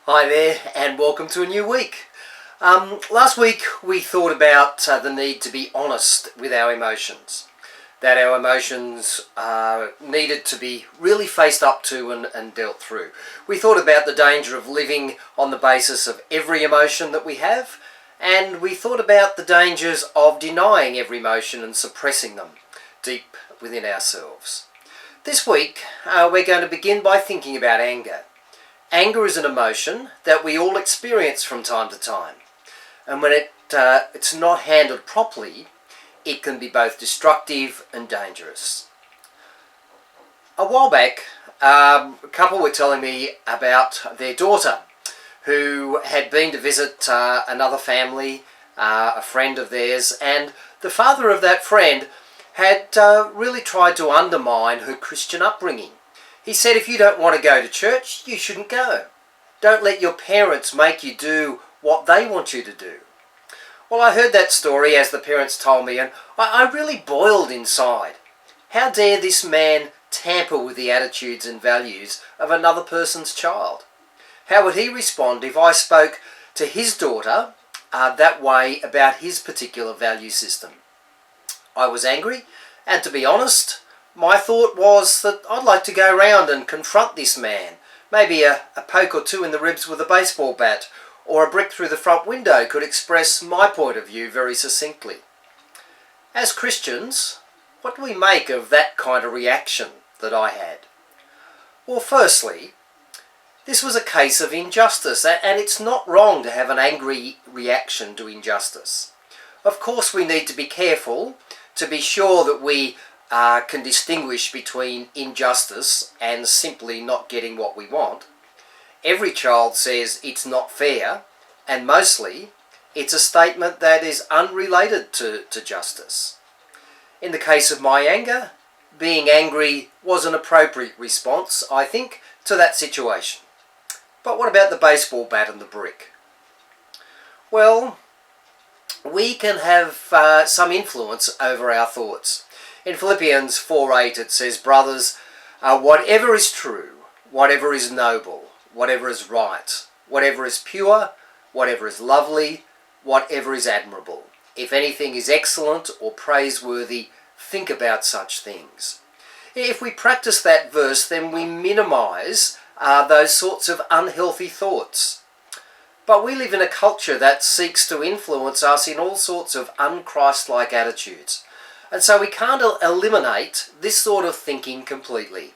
Hi there and welcome to a new week. Last week we thought about the need to be honest with our emotions. That our emotions needed to be really faced up to and dealt through. We thought about the danger of living on the basis of every emotion that we have, and we thought about the dangers of denying every emotion and suppressing them deep within ourselves. This week we're going to begin by thinking about anger. Anger is an emotion that we all experience from time to time, and when it's not handled properly, it can be both destructive and dangerous. A while back, a couple were telling me about their daughter who had been to visit another family, a friend of theirs, and the father of that friend had really tried to undermine her Christian upbringing. He said, if you don't want to go to church, you shouldn't go. Don't let your parents make you do what they want you to do. Well, I heard that story as the parents told me, and I really boiled inside. How dare this man tamper with the attitudes and values of another person's child? How would he respond if I spoke to his daughter that way about his particular value system? I was angry, and to be honest, my thought was that I'd like to go round and confront this man. Maybe a poke or two in the ribs with a baseball bat, or a brick through the front window could express my point of view very succinctly. As Christians, what do we make of that kind of reaction that I had? Well, firstly, this was a case of injustice, and it's not wrong to have an angry reaction to injustice. Of course, we need to be careful to be sure that we can distinguish between injustice and simply not getting what we want. Every child says it's not fair, and mostly it's a statement that is unrelated to justice. In the case of my anger, being angry was an appropriate response, I think, to that situation. But what about the baseball bat and the brick? Well, we can have some influence over our thoughts. In Philippians 4:8 it says, brothers, whatever is true, whatever is noble, whatever is right, whatever is pure, whatever is lovely, whatever is admirable, if anything is excellent or praiseworthy, think about such things. If we practice that verse, then we minimize those sorts of unhealthy thoughts. But we live in a culture that seeks to influence us in all sorts of un-Christ-like attitudes. And so we can't eliminate this sort of thinking completely.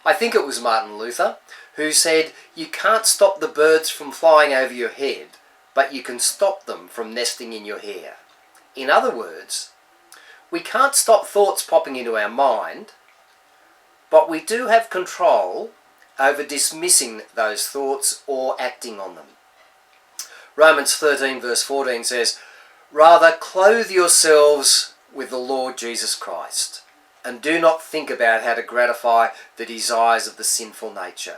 I think it was Martin Luther who said, you can't stop the birds from flying over your head, but you can stop them from nesting in your hair. In other words, we can't stop thoughts popping into our mind, but we do have control over dismissing those thoughts or acting on them. Romans 13 verse 14 says, rather clothe yourselves with the Lord Jesus Christ, and do not think about how to gratify the desires of the sinful nature.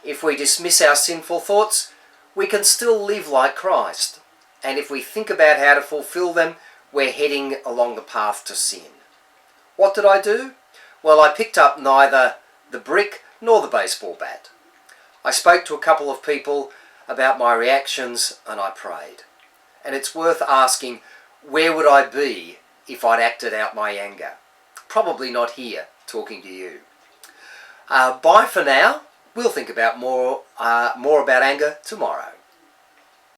If we dismiss our sinful thoughts, we can still live like Christ, and if we think about how to fulfill them, we're heading along the path to sin. What did I do? Well, I picked up neither the brick nor the baseball bat. I spoke to a couple of people about my reactions, and I prayed. And it's worth asking, where would I be if I'd acted out my anger? Probably not here, talking to you. Bye for now. We'll think about more about anger tomorrow.